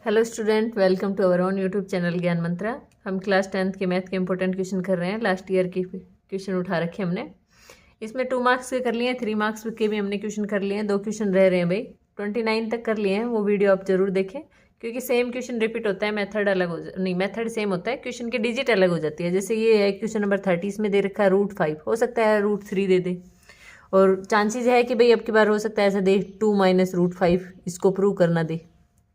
Hello student, welcome to our own YouTube channel Gyan Mantra. हम class 10th के math के important question कर रहे हैं। लास्ट ईयर की क्वेश्चन उठा रखे हमने। इसमें 2 मार्क्स के कर लिए हैं, 3 मार्क्स के भी हमने क्वेश्चन कर लिए हैं। 2 क्वेश्चन रह रहे हैं भाई, 29 तक कर लिए हैं। वो वीडियो आप जरूर देखें, क्योंकि सेम क्वेश्चन रिपीट होता है, मेथड अलग हो नहीं, मेथड सेम होता है, क्वेश्चन की डिजिट अलग हो जाती है। जैसे ये है क्वेश्चन नंबर 30, इसमें दे रखा है √5, हो सकता है √3 दे दे, और चांसेस है कि भाई अब की बार हो सकता है ऐसा दे 2 - √5, इसको प्रूव करना दे।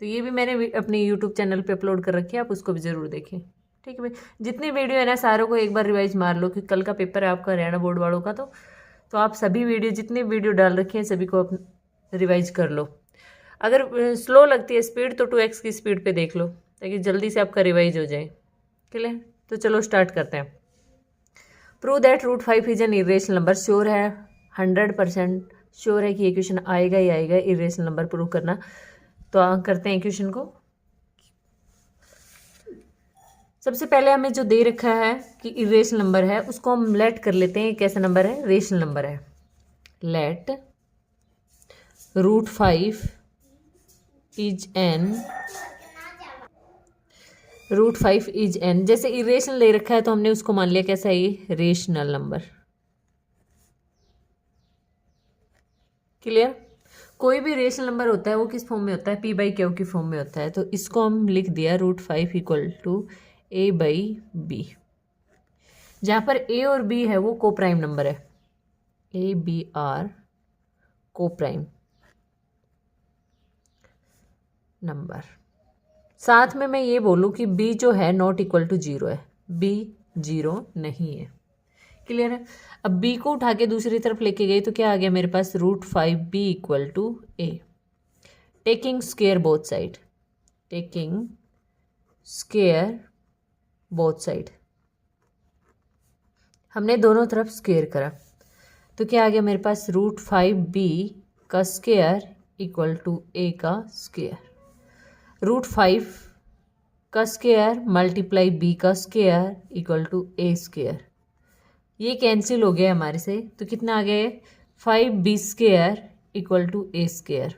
तो ये भी मैंने अपने यूट्यूब चैनल पे अपलोड कर रखी है, आप उसको भी ज़रूर देखें। ठीक है भाई, जितनी वीडियो है ना सारों को एक बार रिवाइज मार लो, क्योंकि कल का पेपर है आपका हरियाणा बोर्ड वालों का। तो आप सभी वीडियो, जितनी वीडियो डाल रखी है, सभी को आप रिवाइज कर लो। अगर स्लो लगती है स्पीड तो 2x की स्पीड पे देख लो, ताकि जल्दी से आपका रिवाइज हो जाए। क्लियर? तो चलो स्टार्ट करते हैं। Prove that √5 is an irrational number. Sure है, 100% श्योर है कि ये क्वेश्चन आएगा ही आएगा, इरेशनल नंबर प्रूव करना। तो करते हैं क्वेश्चन को। सबसे पहले हमें जो दे रखा है कि इरेशनल नंबर है, उसको हम लेट कर लेते हैं। कैसा नंबर है? रेशनल नंबर है। Let √5 is an, √5 is an. जैसे इरेशनल ले रखा है तो हमने उसको मान लिया कैसा है, ये रेशनल नंबर। क्लियर? कोई भी रेशनल नंबर होता है वो किस फॉर्म में होता है? p/q की फॉर्म में होता है। तो इसको हम लिख दिया √5 = a/b, जहाँ पर a और b है वो को प्राइम नंबर है। a b आर को प्राइम नंबर। साथ में मैं ये बोलूँ कि b जो है ≠0 है, b 0 नहीं है। क्लियर है? अब b को उठा के दूसरी तरफ लेके गए तो क्या आ गया मेरे पास? √5b = a। Taking square both side, taking square both side, हमने दोनों तरफ स्क्वायर करा तो क्या आ गया मेरे पास? √5b का स्क्वायर = a का स्क्वायर। √5 का स्क्वायर मल्टीप्लाई b का स्क्वायर = a स्क्वायर। ये कैंसिल हो गया हमारे से, तो कितना आ गया? 5b² = a square.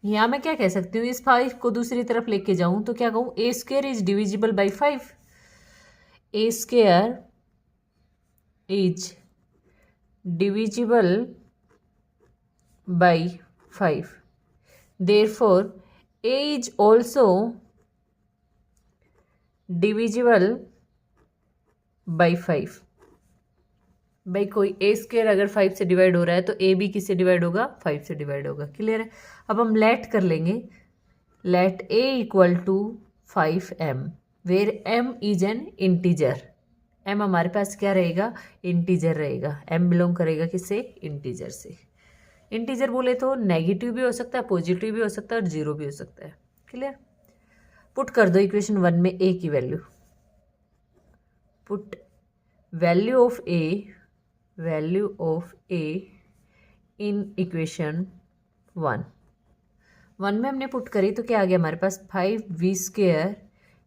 यहाँ मैं क्या कह सकती हूँ, इस 5 को दूसरी तरफ लेके जाऊँ तो क्या कहूँ? a² is divisible by 5, a² is divisible by 5, therefore a is also divisible by 5। भाई कोई a² अगर 5 से डिवाइड हो रहा है तो a भी किससे डिवाइड होगा? 5 से डिवाइड होगा। क्लियर है? अब हम लेट कर लेंगे, let a = 5m, where m is an integer. m हमारे पास क्या रहेगा? इंटीजर रहेगा। m बिलोंग करेगा किससे? इंटीजर से। इंटीजर बोले तो नेगेटिव भी हो सकता है, पॉजिटिव भी हो सकता है, और 0 भी हो सकता है। क्लियर? पुट कर दो इक्वेशन 1 में a की value. Put value of a in equation 1 में हमने पुट करी तो क्या आ गया हमारे पास? 5v²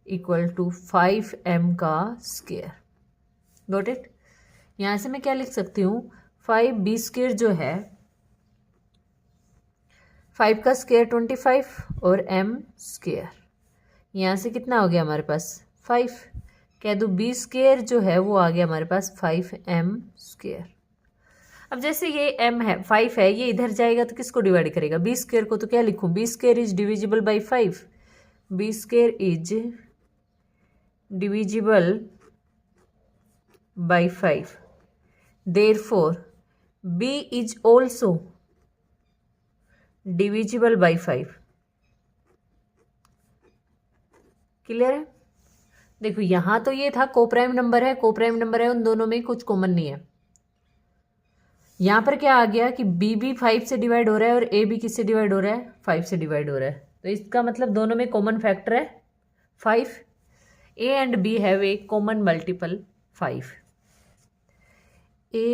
= 5m का स्क्वायर। Got it? यहाँ से मैं क्या लिख सकती हूँ? 5b² जो है, 5 का स्क्वायर 25 और m²। यहाँ से कितना हो गया हमारे पास? 5। कह दो b² जो है वो आ गया हमारे पास 5m²। अब जैसे ये m है, 5 है, ये इधर जाएगा तो किसको डिवाइड करेगा? b² को। तो क्या लिखूँ? b² is divisible by 5, b² is divisible by 5, therefore b is also divisible by 5। Clear है? देखो यहां तो ये था कोप्राइम नंबर है, कोप्राइम नंबर है, उन दोनों में कुछ कॉमन नहीं है। यहां पर क्या आ गया कि b भी 5 से डिवाइड हो रहा है और a भी किससे डिवाइड हो रहा है? 5 से डिवाइड हो रहा है। तो इसका मतलब दोनों में कॉमन फैक्टर है 5। a and b have a common multiple 5। a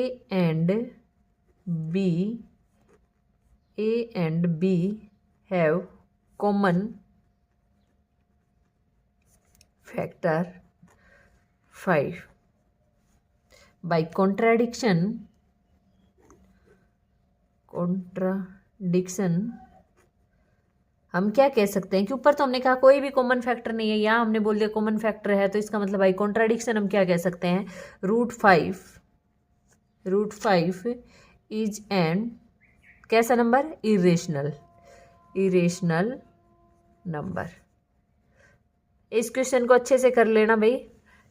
and b have common factor 5। by contradiction हम क्या कह सकते हैं कि ऊपर तो हमने कहा कोई भी कॉमन फैक्टर नहीं है, यहाँ हमने बोल दिया कॉमन फैक्टर है, तो इसका मतलब बाई कॉन्ट्राडिक्शन हम क्या कह सकते हैं, √5 इज एन कैसा नंबर, इरेशनल नंबर। इस क्वेश्चन को अच्छे से कर लेना भाई,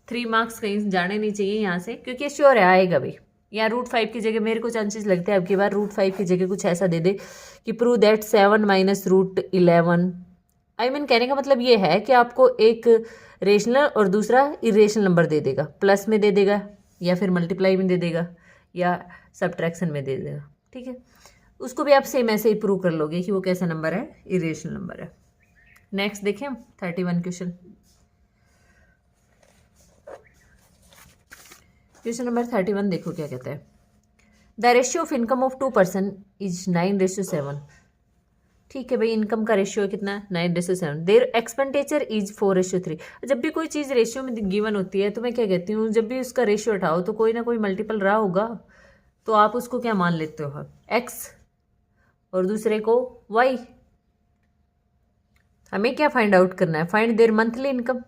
3 मार्क्स कहीं जाने नहीं चाहिए यहाँ से, क्योंकि श्योर है आएगा भाई। या √5 की जगह मेरे को चांसेस लगते हैं अब की बार √5 की जगह कुछ ऐसा दे दे कि prove that 7 minus √11। I mean कहने का मतलब ये है कि आपको एक रेशनल और दूसरा इरेशनल नंबर दे देगा, प्लस में दे देगा या फिर मल्टीप्लाई में दे देगा या सब्ट्रैक्शन में दे देगा, ठीक है। उसको भी आप सेम ऐसे ही प्रूव कर लोगे कि वो कैसा नंबर है, इरेशनल नंबर है। नेक्स्ट देखें 31 क्वेश्चन नंबर 31 देखो क्या कहता है। The ratio of income of 2 person is 9:7। ठीक है भाई, इनकम का रेशियो कितना है, 9:7। There expenditure is 4:3। जब भी कोई चीज़ रेशियो में गिवन होती है तो मैं क्या कहती हूँ, जब भी उसका रेशियो उठाओ तो कोई ना कोई मल्टीपल रहा होगा, तो आप उसको क्या मान लेते हो, एक्स, और दूसरे को वाई। हमें क्या फाइंड आउट करना है, फाइंड देयर मंथली इनकम।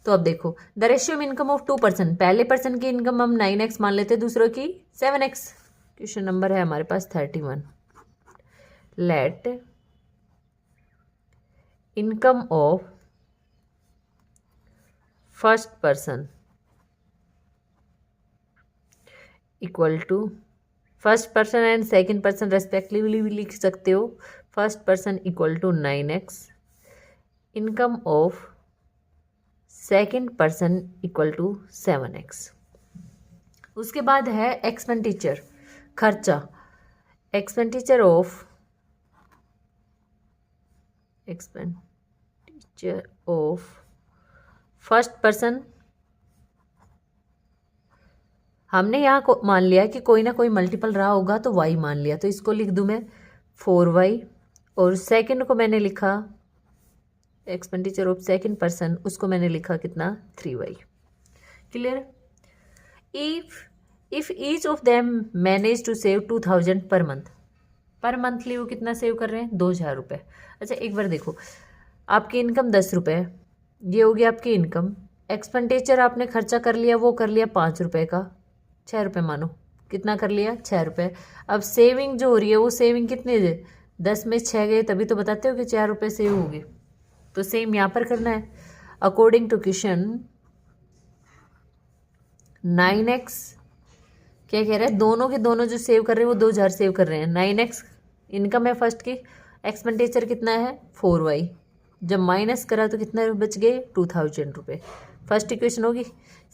तो अब देखो the ratio of income of 2 person, पहले पर्सन की इनकम हम 9x मान लेते हैं, दूसरों की 7x। क्वेश्चन नंबर है हमारे पास 31। Let income of first person equal to, first person and second person respectively भी लिख सकते हो। First person equal to 9x, income of second person equal to 7x। उसके बाद है एक्सपेंडिचर, खर्चा। एक्सपेंडिचर ऑफ फर्स्ट पर्सन, हमने यहाँ को मान लिया कि कोई ना कोई मल्टीपल रहा होगा तो y मान लिया, तो इसको लिख दूँ मैं 4y, और सेकंड को मैंने लिखा एक्सपेंडिचर ऑफ सेकंड पर्सन, उसको मैंने लिखा कितना, 3y। Clear. If each of them manage to save 2000 पर मंथली वो कितना सेव कर रहे हैं, 2000 रुपये। अच्छा एक बार देखो, आपकी इनकम 10 रुपये है, ये हो गया आपकी इनकम। एक्सपेंडिचर आपने खर्चा कर लिया, वो कर लिया 5 रुपये का, 6 रुपये मानो, कितना कर लिया, 6 रुपये। अब सेविंग जो हो रही है वो सेविंग कितनी है, 10 में 6 गए तभी तो बताते हो कि 4 रुपये सेव होगी। तो सेम यहाँ पर करना है। अकॉर्डिंग टू क्वेश्चन 9x क्या कह रहा है, दोनों के दोनों जो सेव कर रहे हैं वो 2000 सेव कर रहे हैं। 9x इनकम है फर्स्ट की, एक्सपेंडिचर कितना है 4y, जब माइनस करा तो कितना बच गए, 2000 रुपये। फर्स्ट इक्वेशन होगी।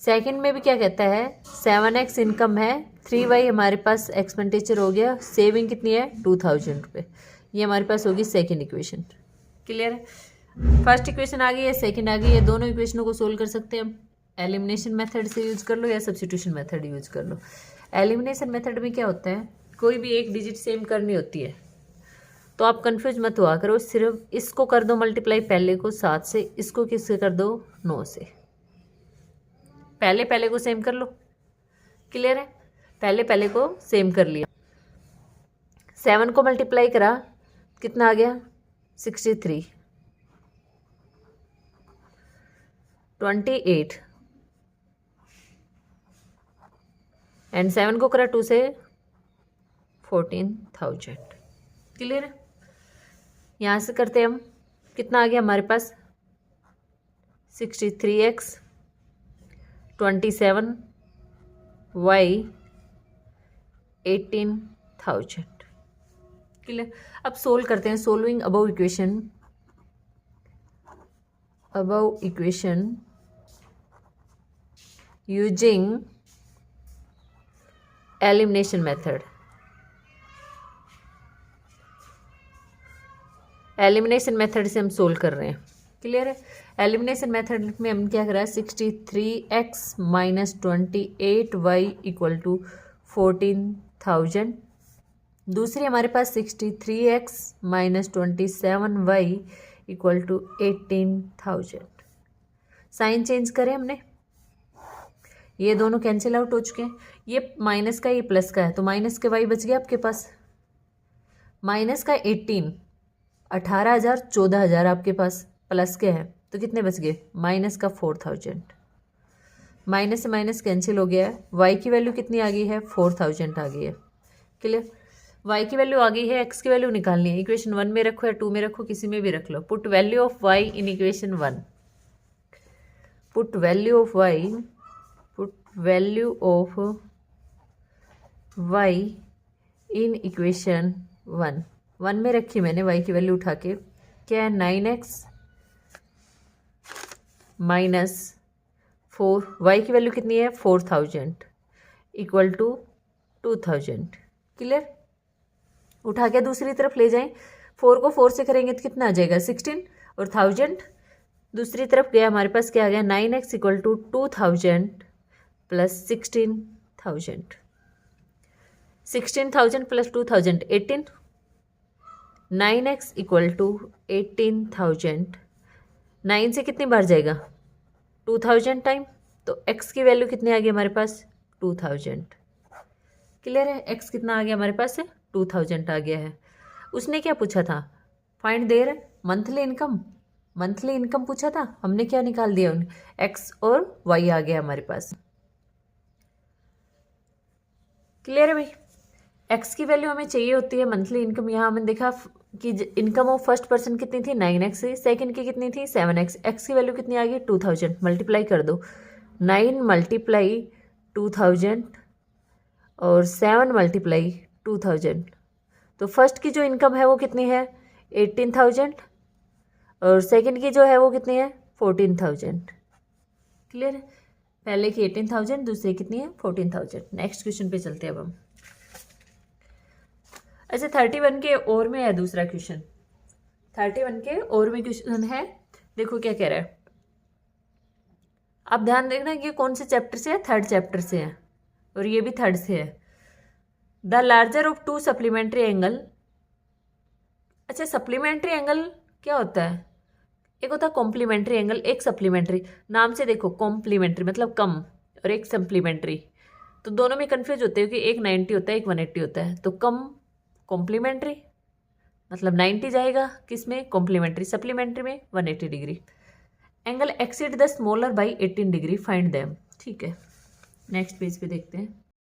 सेकंड में भी क्या कहता है, 7x इनकम है, 3y हमारे पास एक्सपेंडिचर हो गया, सेविंग कितनी है 2000 रुपये। ये हमारे पास होगी सेकंड इक्वेशन। क्लियर है। फर्स्ट इक्वेशन आ गई है, सेकंड आ गई है। दोनों इक्वेशनों को सोल्व कर सकते हैं हम। एलिमिनेशन मेथड से यूज कर लो या सब्स्टिट्यूशन मेथड यूज कर लो। एलिमिनेशन मेथड में क्या होता है, कोई भी एक डिजिट सेम करनी होती है तो आप कंफ्यूज मत हुआ करो, सिर्फ इसको कर दो मल्टीप्लाई पहले को 7 से, इसको किससे कर दो 9 से। पहले को सेम कर लो। क्लियर है, पहले को सेम कर लिया। 7 को मल्टीप्लाई करा कितना आ गया 63, 28 एंड 7 को करा 2 से 14,000। क्लियर है। यहाँ से करते हैं हम, कितना आ गया हमारे पास 63x 27y 18,000। क्लियर। अब सोल्व करते हैं। Solving above equation using elimination method. Elimination method से हम सोल्व कर रहे हैं। क्लियर है। एलिमिनेशन मेथड में हम क्या कर रहा है, 63x minus 28y equal to 14,000। दूसरी हमारे पास 63x minus 27y equal to 18,000। Sign change करें हमने, ये दोनों कैंसिल आउट हो चुके हैं। ये माइनस का, ये प्लस का है, तो माइनस के y बच गया आपके पास। माइनस का 18 18,000 14,000 आपके पास प्लस के हैं तो कितने बच गए, माइनस का 4,000। माइनस से माइनस कैंसिल हो गया है। वाई की वैल्यू कितनी आ गई है, 4,000 आ गई है। क्लियर, वाई की वैल्यू आ गई है, एक्स की वैल्यू निकालनी है। इक्वेशन 1 में रखो या 2 में रखो, किसी में भी रख लो। Put value of y in equation 1, put value of y, put value of y in equation 1 में रखी मैंने वाई की वैल्यू उठा के। क्या है, 9x माइनस 4, वाई की वैल्यू कितनी है 4,000 इक्वल टू 2,000। क्लियर, उठा के दूसरी तरफ ले जाएं, 4 को 4 से करेंगे तो कितना आ जाएगा 16, और 1000 दूसरी तरफ गया, हमारे पास क्या आ गया 9x equal to 2,000 plus 16,000। 16,000 plus 2,000 18, 9x equal to 18,000। 9 से कितनी बार जाएगा 2,000 टाइम, तो x की वैल्यू कितनी आ गई हमारे पास 2,000। क्लियर है, x कितना आ गया हमारे पास है 2,000 आ गया है। उसने क्या पूछा था, find there monthly income, monthly income पूछा था, हमने क्या निकाल दिया, x और y आ गया हमारे पास। क्लियर है भाई, x की वैल्यू हमें चाहिए होती है मंथली इनकम। यहाँ हमने देखा कि इनकम ऑफ फर्स्ट पर्सन कितनी थी 9x, सेकंड की कितनी थी 7x, x की वैल्यू कितनी आ गई 2,000। मल्टीप्लाई कर दो, 9 मल्टीप्लाई 2,000 और 7 मल्टीप्लाई 2,000, तो फर्स्ट की जो इनकम है वो कितनी है 18,000 और सेकंड की जो है वो कितनी है 14,000। क्लियर है, पहले की 18,000, दूसरी कितनी है 14,000। नेक्स्ट क्वेश्चन पे चलते हैं अब हम। अच्छा 31 के और में है दूसरा क्वेश्चन, 31 के और में क्वेश्चन है, देखो क्या कह रहा है। आप ध्यान देखना ये कौन से चैप्टर से है, थर्ड चैप्टर से है, और ये भी थर्ड से है। The larger of 2 supplementary angle. अच्छा सप्लीमेंट्री एंगल क्या होता है, एक होता है कॉम्प्लीमेंट्री एंगल, एक सप्लीमेंट्री। नाम से देखो कॉम्प्लीमेंट्री मतलब कम, और एक सप्लीमेंट्री, तो दोनों में कंफ्यूज होते हो कि एक 90 होता है एक 180 होता है। तो कम कॉम्प्लीमेंट्री मतलब 90 जाएगा किसमें, कॉम्प्लीमेंट्री, सप्लीमेंट्री में 180 degree. Angle exceed the smaller by 18 degree, find them. ठीक है, नेक्स्ट पेज पे देखते हैं।